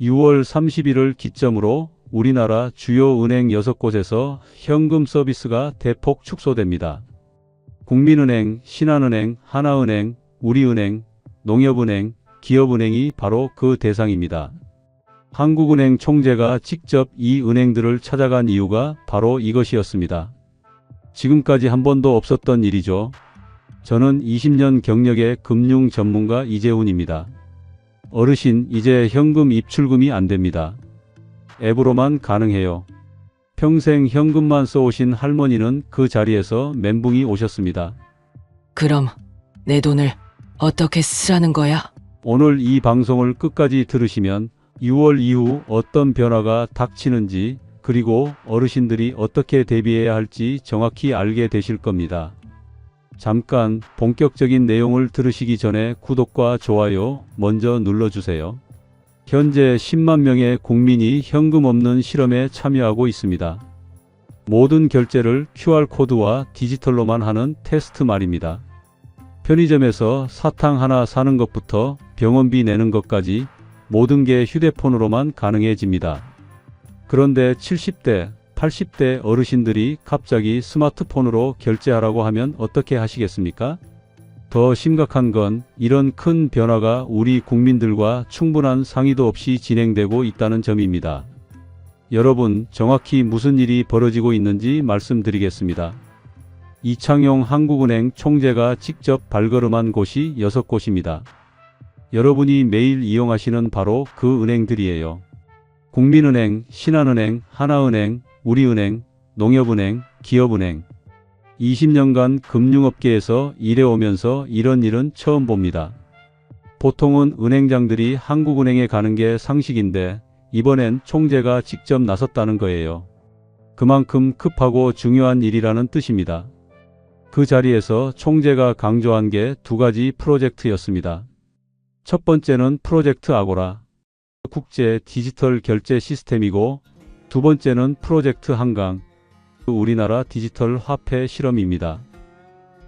6월 30일을 기점으로 우리나라 주요 은행 6곳에서 현금 서비스가 대폭 축소됩니다. 국민은행, 신한은행, 하나은행, 우리은행, 농협은행, 기업은행이 바로 그 대상입니다. 한국은행 총재가 직접 이 은행들을 찾아간 이유가 바로 이것이었습니다. 지금까지 한 번도 없었던 일이죠. 저는 20년 경력의 금융 전문가 이재훈입니다. 어르신, 이제 현금 입출금이 안 됩니다. 앱으로만 가능해요. 평생 현금만 써오신 할머니는 그 자리에서 멘붕이 오셨습니다. 그럼 내 돈을 어떻게 쓰라는 거야? 오늘 이 방송을 끝까지 들으시면 6월 이후 어떤 변화가 닥치는지, 그리고 어르신들이 어떻게 대비해야 할지 정확히 알게 되실 겁니다. 잠깐 본격적인 내용을 들으시기 전에 구독과 좋아요 먼저 눌러주세요. 현재 10만 명의 국민이 현금 없는 실험에 참여하고 있습니다. 모든 결제를 QR코드와 디지털로만 하는 테스트 말입니다. 편의점에서 사탕 하나 사는 것부터 병원비 내는 것까지 모든 게 휴대폰으로만 가능해집니다. 그런데 70대, 80대 어르신들이 갑자기 스마트폰으로 결제하라고 하면 어떻게 하시겠습니까? 더 심각한 건 이런 큰 변화가 우리 국민들과 충분한 상의도 없이 진행되고 있다는 점입니다. 여러분, 정확히 무슨 일이 벌어지고 있는지 말씀드리겠습니다. 이창용 한국은행 총재가 직접 발걸음한 곳이 6곳입니다. 여러분이 매일 이용하시는 바로 그 은행들이에요. 국민은행, 신한은행, 하나은행, 우리은행, 농협은행, 기업은행. 20년간 금융업계에서 일해오면서 이런 일은 처음 봅니다. 보통은 은행장들이 한국은행에 가는 게 상식인데 이번엔 총재가 직접 나섰다는 거예요. 그만큼 급하고 중요한 일이라는 뜻입니다. 그 자리에서 총재가 강조한 게 2가지 프로젝트였습니다. 첫 번째는 프로젝트 아고라, 국제 디지털 결제 시스템이고, 두 번째는 프로젝트 한강, 우리나라 디지털 화폐 실험입니다.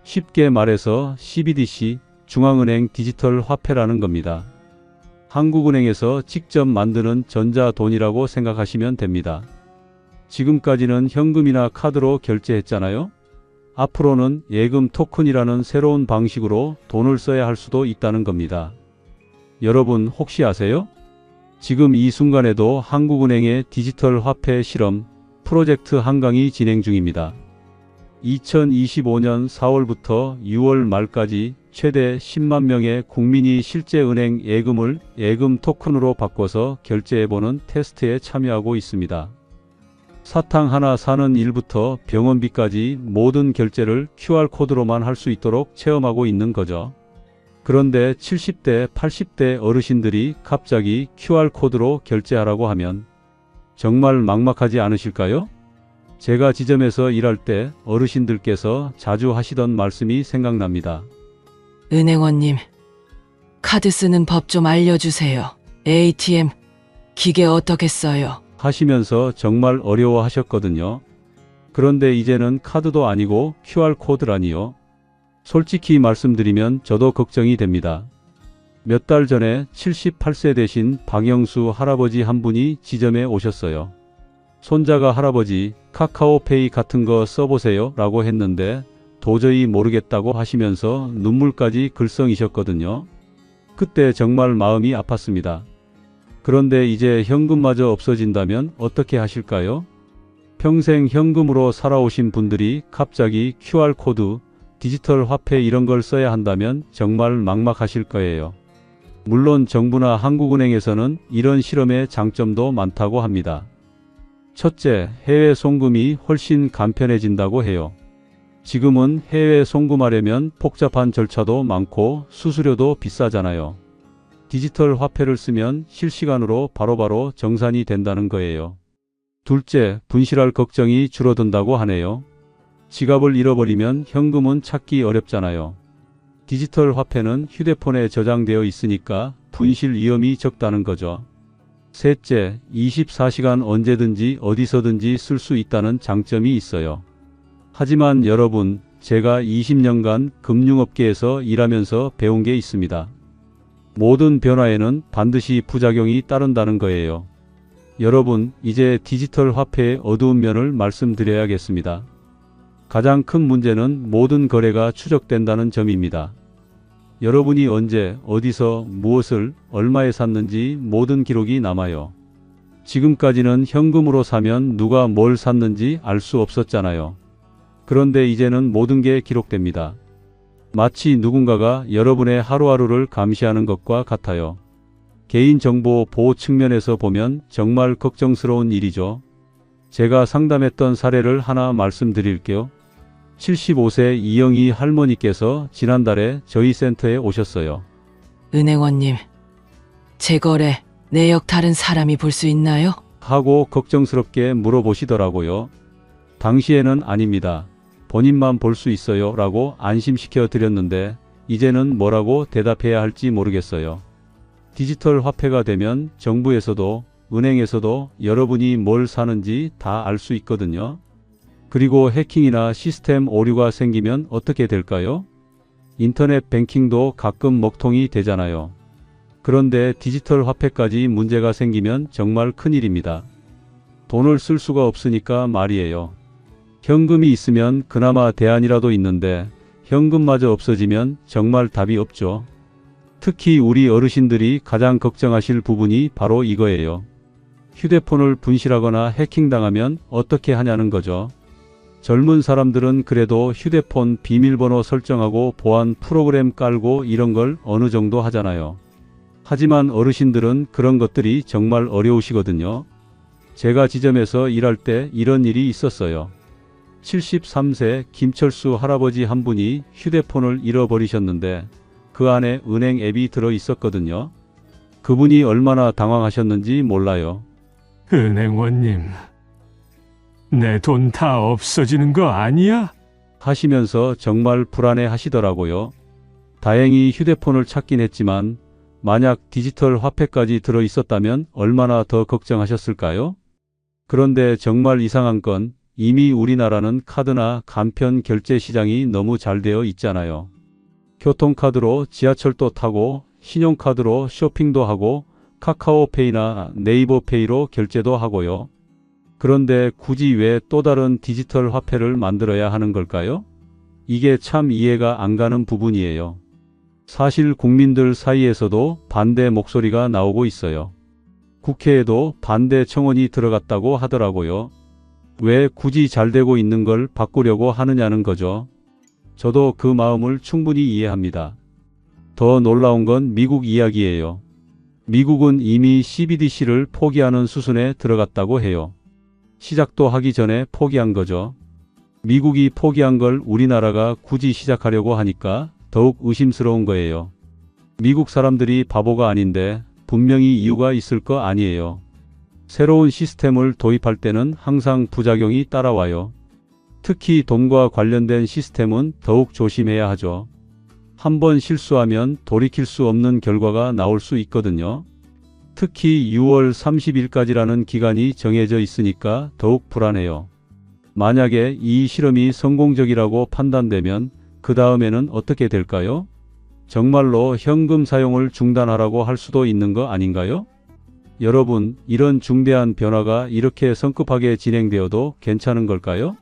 쉽게 말해서 CBDC, 중앙은행 디지털 화폐라는 겁니다. 한국은행에서 직접 만드는 전자돈이라고 생각하시면 됩니다. 지금까지는 현금이나 카드로 결제했잖아요. 앞으로는 예금 토큰이라는 새로운 방식으로 돈을 써야 할 수도 있다는 겁니다. 여러분 혹시 아세요? 지금 이 순간에도 한국은행의 디지털 화폐 실험 프로젝트 한강이 진행 중입니다. 2025년 4월부터 6월 말까지 최대 10만 명의 국민이 실제 은행 예금을 예금 토큰으로 바꿔서 결제해보는 테스트에 참여하고 있습니다. 사탕 하나 사는 일부터 병원비까지 모든 결제를 QR코드로만 할 수 있도록 체험하고 있는 거죠. 그런데 70대, 80대 어르신들이 갑자기 QR코드로 결제하라고 하면 정말 막막하지 않으실까요? 제가 지점에서 일할 때 어르신들께서 자주 하시던 말씀이 생각납니다. 은행원님, 카드 쓰는 법 좀 알려주세요. ATM 기계 어떻게 써요? 하시면서 정말 어려워하셨거든요. 그런데 이제는 카드도 아니고 QR코드라니요. 솔직히 말씀드리면 저도 걱정이 됩니다. 몇 달 전에 78세 되신 박영수 할아버지 한 분이 지점에 오셨어요. 손자가 할아버지 카카오페이 같은 거 써보세요 라고 했는데 도저히 모르겠다고 하시면서 눈물까지 글썽이셨거든요. 그때 정말 마음이 아팠습니다. 그런데 이제 현금마저 없어진다면 어떻게 하실까요? 평생 현금으로 살아오신 분들이 갑자기 QR코드, 디지털 화폐 이런 걸 써야 한다면 정말 막막하실 거예요. 물론 정부나 한국은행에서는 이런 실험의 장점도 많다고 합니다. 첫째, 해외 송금이 훨씬 간편해진다고 해요. 지금은 해외 송금하려면 복잡한 절차도 많고 수수료도 비싸잖아요. 디지털 화폐를 쓰면 실시간으로 바로바로 정산이 된다는 거예요. 둘째, 분실할 걱정이 줄어든다고 하네요. 지갑을 잃어버리면 현금은 찾기 어렵잖아요. 디지털 화폐는 휴대폰에 저장되어 있으니까 분실 위험이 적다는 거죠. 셋째, 24시간 언제든지 어디서든지 쓸 수 있다는 장점이 있어요. 하지만 여러분, 제가 20년간 금융업계에서 일하면서 배운 게 있습니다. 모든 변화에는 반드시 부작용이 따른다는 거예요. 여러분, 이제 디지털 화폐의 어두운 면을 말씀드려야겠습니다. 가장 큰 문제는 모든 거래가 추적된다는 점입니다. 여러분이 언제, 어디서, 무엇을, 얼마에 샀는지 모든 기록이 남아요. 지금까지는 현금으로 사면 누가 뭘 샀는지 알 수 없었잖아요. 그런데 이제는 모든 게 기록됩니다. 마치 누군가가 여러분의 하루하루를 감시하는 것과 같아요. 개인정보 보호 측면에서 보면 정말 걱정스러운 일이죠. 제가 상담했던 사례를 하나 말씀드릴게요. 75세 이영희 할머니께서 지난달에 저희 센터에 오셨어요. 은행원님, 제 거래 내역 다른 사람이 볼 수 있나요? 하고 걱정스럽게 물어보시더라고요. 당시에는 아닙니다. 본인만 볼 수 있어요 라고 안심시켜 드렸는데 이제는 뭐라고 대답해야 할지 모르겠어요. 디지털 화폐가 되면 정부에서도 은행에서도 여러분이 뭘 사는지 다 알 수 있거든요. 그리고 해킹이나 시스템 오류가 생기면 어떻게 될까요? 인터넷 뱅킹도 가끔 먹통이 되잖아요. 그런데 디지털 화폐까지 문제가 생기면 정말 큰일입니다. 돈을 쓸 수가 없으니까 말이에요. 현금이 있으면 그나마 대안이라도 있는데 현금마저 없어지면 정말 답이 없죠. 특히 우리 어르신들이 가장 걱정하실 부분이 바로 이거예요. 휴대폰을 분실하거나 해킹당하면 어떻게 하냐는 거죠. 젊은 사람들은 그래도 휴대폰 비밀번호 설정하고 보안 프로그램 깔고 이런 걸 어느 정도 하잖아요. 하지만 어르신들은 그런 것들이 정말 어려우시거든요. 제가 지점에서 일할 때 이런 일이 있었어요. 73세 김철수 할아버지 한 분이 휴대폰을 잃어버리셨는데 그 안에 은행 앱이 들어 있었거든요. 그분이 얼마나 당황하셨는지 몰라요. 은행원님, 내 돈 다 없어지는 거 아니야? 하시면서 정말 불안해 하시더라고요. 다행히 휴대폰을 찾긴 했지만 만약 디지털 화폐까지 들어 있었다면 얼마나 더 걱정하셨을까요? 그런데 정말 이상한 건 이미 우리나라는 카드나 간편 결제 시장이 너무 잘 되어 있잖아요. 교통카드로 지하철도 타고 신용카드로 쇼핑도 하고 카카오페이나 네이버페이로 결제도 하고요. 그런데 굳이 왜 또 다른 디지털 화폐를 만들어야 하는 걸까요? 이게 참 이해가 안 가는 부분이에요. 사실 국민들 사이에서도 반대 목소리가 나오고 있어요. 국회에도 반대 청원이 들어갔다고 하더라고요. 왜 굳이 잘 되고 있는 걸 바꾸려고 하느냐는 거죠. 저도 그 마음을 충분히 이해합니다. 더 놀라운 건 미국 이야기예요. 미국은 이미 CBDC를 포기하는 수순에 들어갔다고 해요. 시작도 하기 전에 포기한 거죠. 미국이 포기한 걸 우리나라가 굳이 시작하려고 하니까 더욱 의심스러운 거예요. 미국 사람들이 바보가 아닌데 분명히 이유가 있을 거 아니에요. 새로운 시스템을 도입할 때는 항상 부작용이 따라와요. 특히 돈과 관련된 시스템은 더욱 조심해야 하죠. 한번 실수하면 돌이킬 수 없는 결과가 나올 수 있거든요. 특히 6월 30일까지라는 기간이 정해져 있으니까 더욱 불안해요. 만약에 이 실험이 성공적이라고 판단되면 그 다음에는 어떻게 될까요? 정말로 현금 사용을 중단하라고 할 수도 있는 거 아닌가요? 여러분, 이런 중대한 변화가 이렇게 성급하게 진행되어도 괜찮은 걸까요?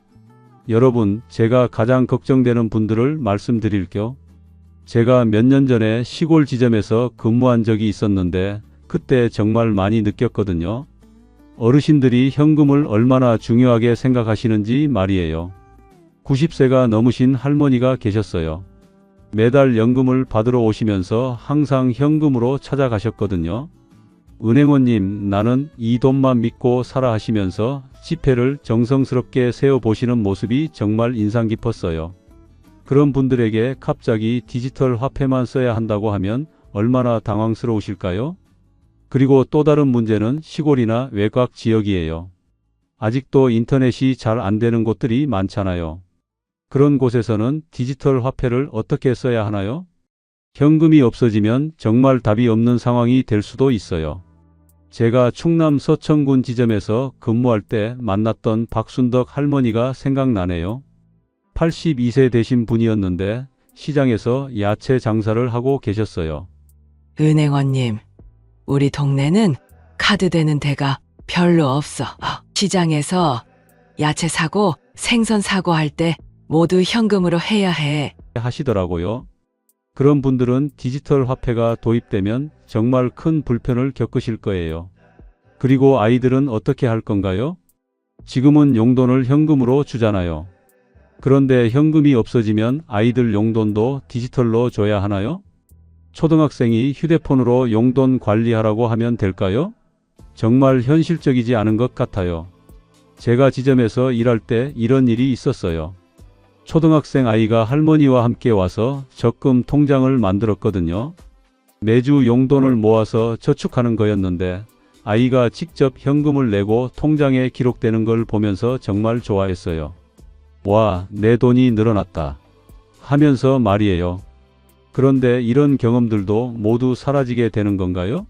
여러분, 제가 가장 걱정되는 분들을 말씀드릴게요. 제가 몇 년 전에 시골 지점에서 근무한 적이 있었는데 그때 정말 많이 느꼈거든요. 어르신들이 현금을 얼마나 중요하게 생각하시는지 말이에요. 90세가 넘으신 할머니가 계셨어요. 매달 연금을 받으러 오시면서 항상 현금으로 찾아가셨거든요. 은행원님, 나는 이 돈만 믿고 살아 하시면서 지폐를 정성스럽게 세어보시는 모습이 정말 인상 깊었어요. 그런 분들에게 갑자기 디지털 화폐만 써야 한다고 하면 얼마나 당황스러우실까요? 그리고 또 다른 문제는 시골이나 외곽 지역이에요. 아직도 인터넷이 잘 안 되는 곳들이 많잖아요. 그런 곳에서는 디지털 화폐를 어떻게 써야 하나요? 현금이 없어지면 정말 답이 없는 상황이 될 수도 있어요. 제가 충남 서천군 지점에서 근무할 때 만났던 박순덕 할머니가 생각나네요. 82세 되신 분이었는데 시장에서 야채 장사를 하고 계셨어요. 은행원님, 우리 동네는 카드 되는 데가 별로 없어. 시장에서 야채 사고 생선 사고 할 때 모두 현금으로 해야 해. 하시더라고요. 그런 분들은 디지털 화폐가 도입되면 정말 큰 불편을 겪으실 거예요. 그리고 아이들은 어떻게 할 건가요? 지금은 용돈을 현금으로 주잖아요. 그런데 현금이 없어지면 아이들 용돈도 디지털로 줘야 하나요? 초등학생이 휴대폰으로 용돈 관리하라고 하면 될까요? 정말 현실적이지 않은 것 같아요. 제가 지점에서 일할 때 이런 일이 있었어요. 초등학생 아이가 할머니와 함께 와서 적금 통장을 만들었거든요. 매주 용돈을 모아서 저축하는 거였는데 아이가 직접 현금을 내고 통장에 기록되는 걸 보면서 정말 좋아했어요. 와, 내 돈이 늘어났다 하면서 말이에요. 그런데 이런 경험들도 모두 사라지게 되는 건가요?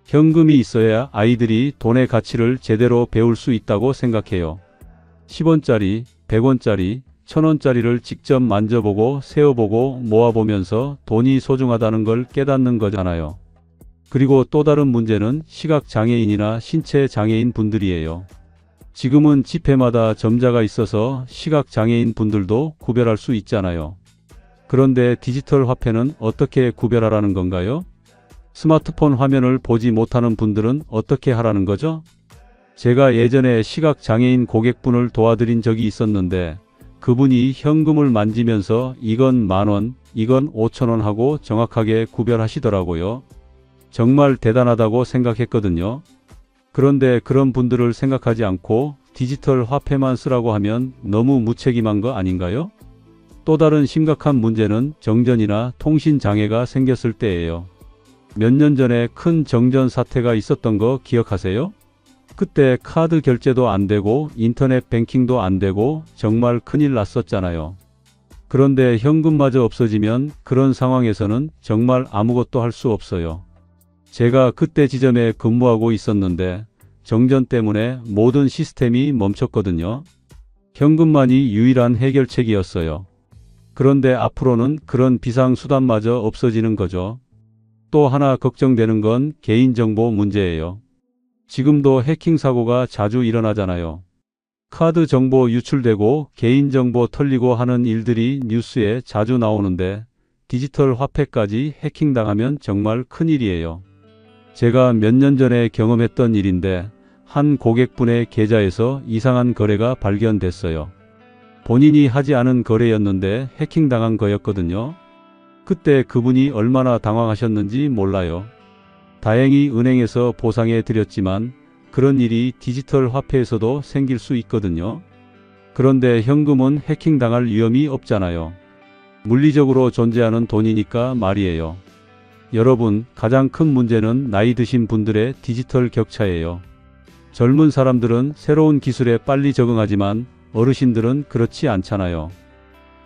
현금이 있어야 아이들이 돈의 가치를 제대로 배울 수 있다고 생각해요. 10원짜리, 100원짜리, 1000원짜리를 직접 만져보고 세어보고 모아보면서 돈이 소중하다는 걸 깨닫는 거잖아요. 그리고 또 다른 문제는 시각장애인이나 신체장애인 분들이에요. 지금은 지폐마다 점자가 있어서 시각장애인 분들도 구별할 수 있잖아요. 그런데 디지털 화폐는 어떻게 구별하라는 건가요? 스마트폰 화면을 보지 못하는 분들은 어떻게 하라는 거죠? 제가 예전에 시각장애인 고객분을 도와드린 적이 있었는데 그분이 현금을 만지면서 이건 10,000원, 이건 5,000원 하고 정확하게 구별하시더라고요. 정말 대단하다고 생각했거든요. 그런데 그런 분들을 생각하지 않고 디지털 화폐만 쓰라고 하면 너무 무책임한 거 아닌가요? 또 다른 심각한 문제는 정전이나 통신 장애가 생겼을 때예요. 몇 년 전에 큰 정전 사태가 있었던 거 기억하세요? 그때 카드 결제도 안 되고 인터넷 뱅킹도 안 되고 정말 큰일 났었잖아요. 그런데 현금마저 없어지면 그런 상황에서는 정말 아무것도 할 수 없어요. 제가 그때 지점에 근무하고 있었는데 정전 때문에 모든 시스템이 멈췄거든요. 현금만이 유일한 해결책이었어요. 그런데 앞으로는 그런 비상수단마저 없어지는 거죠. 또 하나 걱정되는 건 개인정보 문제예요. 지금도 해킹 사고가 자주 일어나잖아요. 카드 정보 유출되고 개인정보 털리고 하는 일들이 뉴스에 자주 나오는데 디지털 화폐까지 해킹당하면 정말 큰일이에요. 제가 몇 년 전에 경험했던 일인데 한 고객분의 계좌에서 이상한 거래가 발견됐어요. 본인이 하지 않은 거래였는데 해킹당한 거였거든요. 그때 그분이 얼마나 당황하셨는지 몰라요. 다행히 은행에서 보상해 드렸지만 그런 일이 디지털 화폐에서도 생길 수 있거든요. 그런데 현금은 해킹당할 위험이 없잖아요. 물리적으로 존재하는 돈이니까 말이에요. 여러분, 가장 큰 문제는 나이 드신 분들의 디지털 격차예요. 젊은 사람들은 새로운 기술에 빨리 적응하지만 어르신들은 그렇지 않잖아요.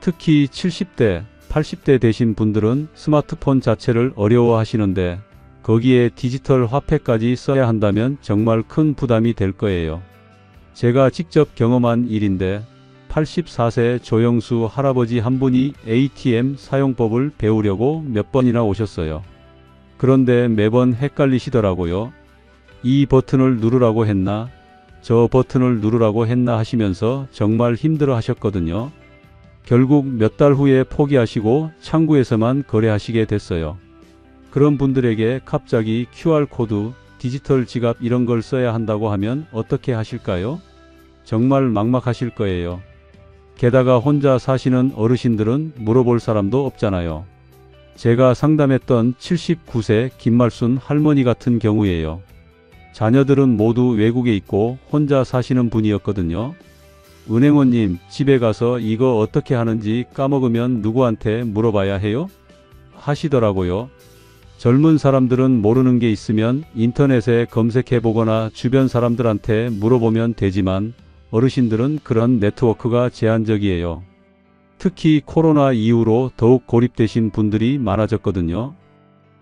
특히 70대, 80대 되신 분들은 스마트폰 자체를 어려워하시는데 거기에 디지털 화폐까지 써야 한다면 정말 큰 부담이 될 거예요. 제가 직접 경험한 일인데 84세 조영수 할아버지 한 분이 ATM 사용법을 배우려고 몇 번이나 오셨어요. 그런데 매번 헷갈리시더라고요. 이 버튼을 누르라고 했나? 저 버튼을 누르라고 했나 하시면서 정말 힘들어 하셨거든요. 결국 몇 달 후에 포기하시고 창구에서만 거래하시게 됐어요. 그런 분들에게 갑자기 QR코드, 디지털 지갑 이런 걸 써야 한다고 하면 어떻게 하실까요? 정말 막막하실 거예요. 게다가 혼자 사시는 어르신들은 물어볼 사람도 없잖아요. 제가 상담했던 79세 김말순 할머니 같은 경우예요. 자녀들은 모두 외국에 있고 혼자 사시는 분이었거든요. 은행원님, 집에 가서 이거 어떻게 하는지 까먹으면 누구한테 물어봐야 해요? 하시더라고요. 젊은 사람들은 모르는 게 있으면 인터넷에 검색해 보거나 주변 사람들한테 물어보면 되지만 어르신들은 그런 네트워크가 제한적이에요. 특히 코로나 이후로 더욱 고립되신 분들이 많아졌거든요.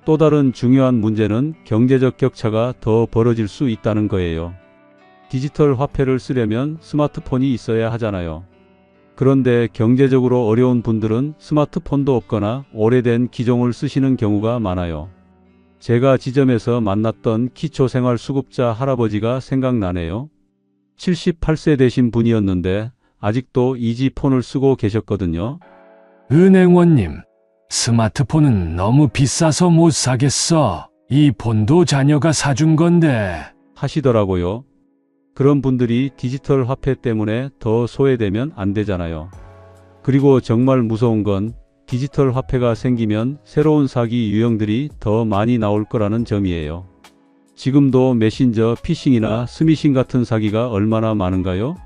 또 다른 중요한 문제는 경제적 격차가 더 벌어질 수 있다는 거예요. 디지털 화폐를 쓰려면 스마트폰이 있어야 하잖아요. 그런데 경제적으로 어려운 분들은 스마트폰도 없거나 오래된 기종을 쓰시는 경우가 많아요. 제가 지점에서 만났던 기초생활수급자 할아버지가 생각나네요. 78세 되신 분이었는데 아직도 이지폰을 쓰고 계셨거든요. 은행원님, 스마트폰은 너무 비싸서 못 사겠어. 이 폰도 자녀가 사준 건데. 하시더라고요. 그런 분들이 디지털 화폐 때문에 더 소외되면 안 되잖아요. 그리고 정말 무서운 건 디지털 화폐가 생기면 새로운 사기 유형들이 더 많이 나올 거라는 점이에요. 지금도 메신저 피싱이나 스미싱 같은 사기가 얼마나 많은가요?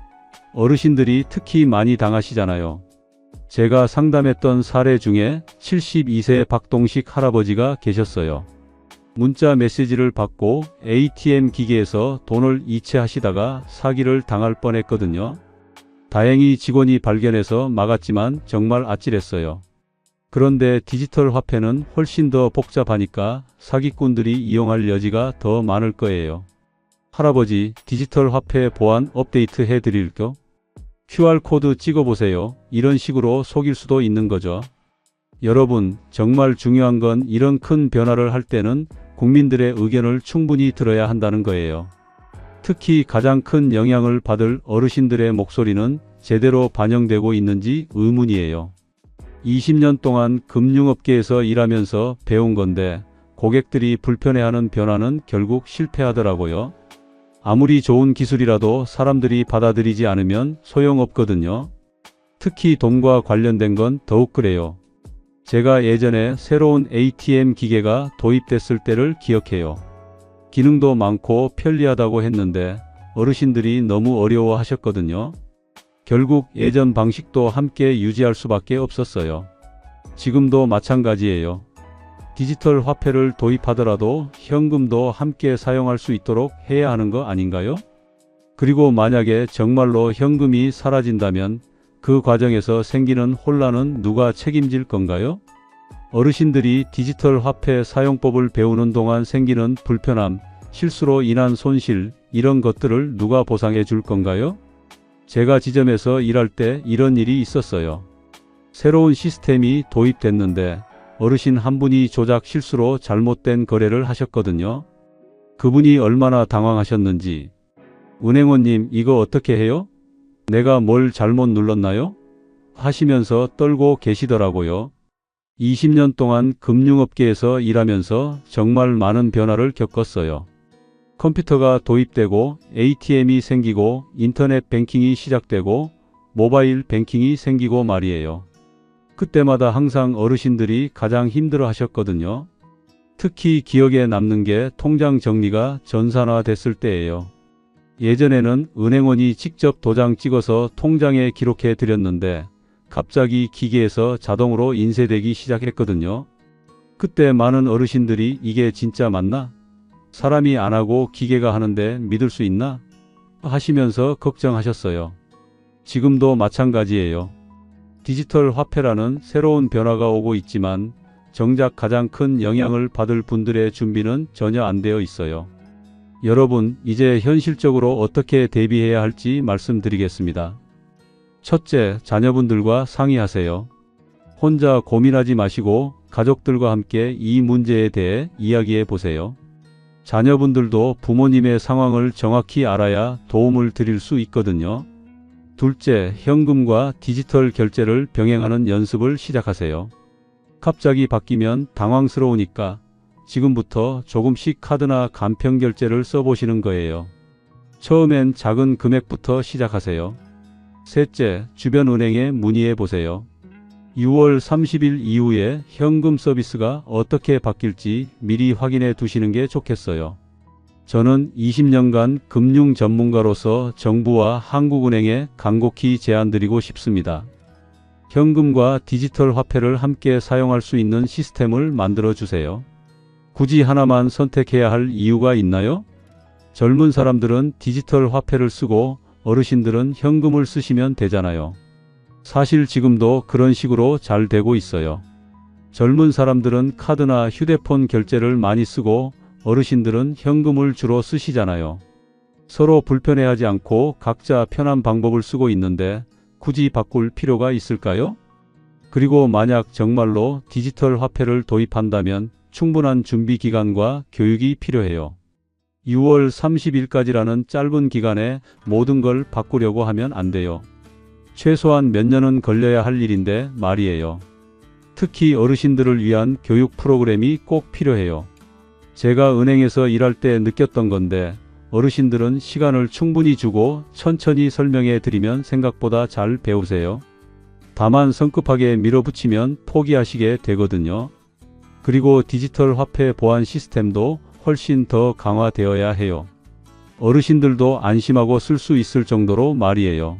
어르신들이 특히 많이 당하시잖아요. 제가 상담했던 사례 중에 72세 박동식 할아버지가 계셨어요. 문자 메시지를 받고 ATM 기계에서 돈을 이체하시다가 사기를 당할 뻔했거든요. 다행히 직원이 발견해서 막았지만 정말 아찔했어요. 그런데 디지털 화폐는 훨씬 더 복잡하니까 사기꾼들이 이용할 여지가 더 많을 거예요. 할아버지, 디지털 화폐 보안 업데이트 해드릴게요. QR코드 찍어보세요. 이런 식으로 속일 수도 있는 거죠. 여러분, 정말 중요한 건 이런 큰 변화를 할 때는 국민들의 의견을 충분히 들어야 한다는 거예요. 특히 가장 큰 영향을 받을 어르신들의 목소리는 제대로 반영되고 있는지 의문이에요. 20년 동안 금융업계에서 일하면서 배운 건데 고객들이 불편해하는 변화는 결국 실패하더라고요. 아무리 좋은 기술이라도 사람들이 받아들이지 않으면 소용없거든요. 특히 돈과 관련된 건 더욱 그래요. 제가 예전에 새로운 ATM 기계가 도입됐을 때를 기억해요. 기능도 많고 편리하다고 했는데 어르신들이 너무 어려워하셨거든요. 결국 예전 방식도 함께 유지할 수밖에 없었어요. 지금도 마찬가지예요. 디지털 화폐를 도입하더라도 현금도 함께 사용할 수 있도록 해야 하는 거 아닌가요? 그리고 만약에 정말로 현금이 사라진다면 그 과정에서 생기는 혼란은 누가 책임질 건가요? 어르신들이 디지털 화폐 사용법을 배우는 동안 생기는 불편함, 실수로 인한 손실, 이런 것들을 누가 보상해 줄 건가요? 제가 지점에서 일할 때 이런 일이 있었어요. 새로운 시스템이 도입됐는데 어르신 한 분이 조작 실수로 잘못된 거래를 하셨거든요. 그분이 얼마나 당황하셨는지, 은행원님 이거 어떻게 해요? 내가 뭘 잘못 눌렀나요? 하시면서 떨고 계시더라고요. 20년 동안 금융업계에서 일하면서 정말 많은 변화를 겪었어요. 컴퓨터가 도입되고 ATM이 생기고 인터넷 뱅킹이 시작되고 모바일 뱅킹이 생기고 말이에요. 그때마다 항상 어르신들이 가장 힘들어 하셨거든요. 특히 기억에 남는 게 통장 정리가 전산화됐을 때예요. 예전에는 은행원이 직접 도장 찍어서 통장에 기록해 드렸는데 갑자기 기계에서 자동으로 인쇄되기 시작했거든요. 그때 많은 어르신들이 이게 진짜 맞나? 사람이 안 하고 기계가 하는데 믿을 수 있나? 하시면서 걱정하셨어요. 지금도 마찬가지예요. 디지털 화폐라는 새로운 변화가 오고 있지만 정작 가장 큰 영향을 받을 분들의 준비는 전혀 안 되어 있어요. 여러분, 이제 현실적으로 어떻게 대비해야 할지 말씀드리겠습니다. 첫째, 자녀분들과 상의하세요. 혼자 고민하지 마시고 가족들과 함께 이 문제에 대해 이야기해 보세요. 자녀분들도 부모님의 상황을 정확히 알아야 도움을 드릴 수 있거든요. 둘째, 현금과 디지털 결제를 병행하는 연습을 시작하세요. 갑자기 바뀌면 당황스러우니까 지금부터 조금씩 카드나 간편 결제를 써보시는 거예요. 처음엔 작은 금액부터 시작하세요. 셋째, 주변 은행에 문의해 보세요. 6월 30일 이후에 현금 서비스가 어떻게 바뀔지 미리 확인해 두시는 게 좋겠어요. 저는 20년간 금융 전문가로서 정부와 한국은행에 간곡히 제안드리고 싶습니다. 현금과 디지털 화폐를 함께 사용할 수 있는 시스템을 만들어 주세요. 굳이 하나만 선택해야 할 이유가 있나요? 젊은 사람들은 디지털 화폐를 쓰고 어르신들은 현금을 쓰시면 되잖아요. 사실 지금도 그런 식으로 잘 되고 있어요. 젊은 사람들은 카드나 휴대폰 결제를 많이 쓰고 어르신들은 현금을 주로 쓰시잖아요. 서로 불편해하지 않고 각자 편한 방법을 쓰고 있는데 굳이 바꿀 필요가 있을까요? 그리고 만약 정말로 디지털 화폐를 도입한다면 충분한 준비 기간과 교육이 필요해요. 6월 30일까지라는 짧은 기간에 모든 걸 바꾸려고 하면 안 돼요. 최소한 몇 년은 걸려야 할 일인데 말이에요. 특히 어르신들을 위한 교육 프로그램이 꼭 필요해요. 제가 은행에서 일할 때 느꼈던 건데 어르신들은 시간을 충분히 주고 천천히 설명해 드리면 생각보다 잘 배우세요. 다만 성급하게 밀어붙이면 포기하시게 되거든요. 그리고 디지털 화폐 보안 시스템도 훨씬 더 강화되어야 해요. 어르신들도 안심하고 쓸 수 있을 정도로 말이에요.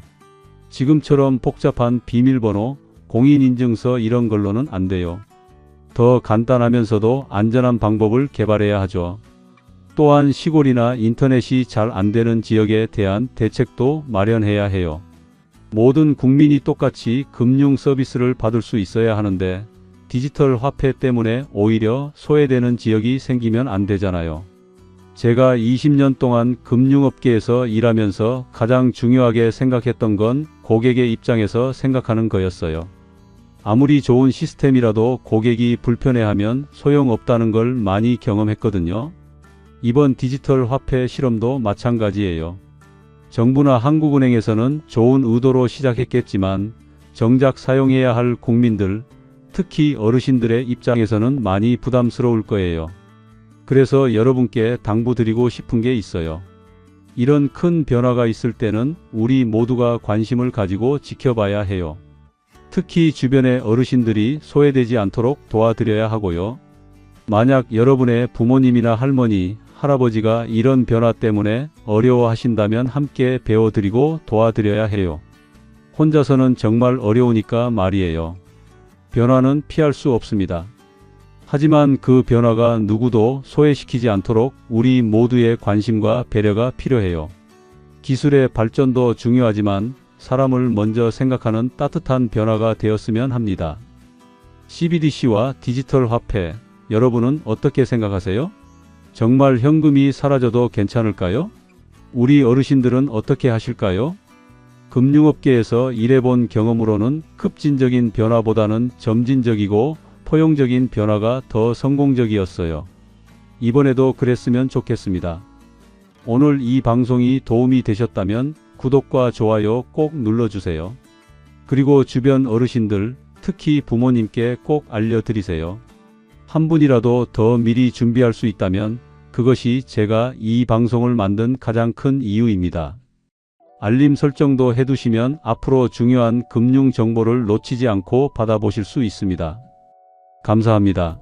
지금처럼 복잡한 비밀번호, 공인인증서 이런 걸로는 안 돼요. 더 간단하면서도 안전한 방법을 개발해야 하죠. 또한 시골이나 인터넷이 잘 안 되는 지역에 대한 대책도 마련해야 해요. 모든 국민이 똑같이 금융 서비스를 받을 수 있어야 하는데 디지털 화폐 때문에 오히려 소외되는 지역이 생기면 안 되잖아요. 제가 20년 동안 금융업계에서 일하면서 가장 중요하게 생각했던 건 고객의 입장에서 생각하는 거였어요. 아무리 좋은 시스템이라도 고객이 불편해하면 소용없다는 걸 많이 경험했거든요. 이번 디지털 화폐 실험도 마찬가지예요. 정부나 한국은행에서는 좋은 의도로 시작했겠지만 정작 사용해야 할 국민들, 특히 어르신들의 입장에서는 많이 부담스러울 거예요. 그래서 여러분께 당부드리고 싶은 게 있어요. 이런 큰 변화가 있을 때는 우리 모두가 관심을 가지고 지켜봐야 해요. 특히 주변의 어르신들이 소외되지 않도록 도와드려야 하고요. 만약 여러분의 부모님이나 할머니, 할아버지가 이런 변화 때문에 어려워하신다면 함께 배워드리고 도와드려야 해요. 혼자서는 정말 어려우니까 말이에요. 변화는 피할 수 없습니다. 하지만 그 변화가 누구도 소외시키지 않도록 우리 모두의 관심과 배려가 필요해요. 기술의 발전도 중요하지만 사람을 먼저 생각하는 따뜻한 변화가 되었으면 합니다. CBDC와 디지털 화폐, 여러분은 어떻게 생각하세요? 정말 현금이 사라져도 괜찮을까요? 우리 어르신들은 어떻게 하실까요? 금융업계에서 일해본 경험으로는 급진적인 변화보다는 점진적이고 포용적인 변화가 더 성공적이었어요. 이번에도 그랬으면 좋겠습니다. 오늘 이 방송이 도움이 되셨다면 구독과 좋아요 꼭 눌러주세요. 그리고 주변 어르신들, 특히 부모님께 꼭 알려드리세요. 한 분이라도 더 미리 준비할 수 있다면 그것이 제가 이 방송을 만든 가장 큰 이유입니다. 알림 설정도 해두시면 앞으로 중요한 금융 정보를 놓치지 않고 받아보실 수 있습니다. 감사합니다.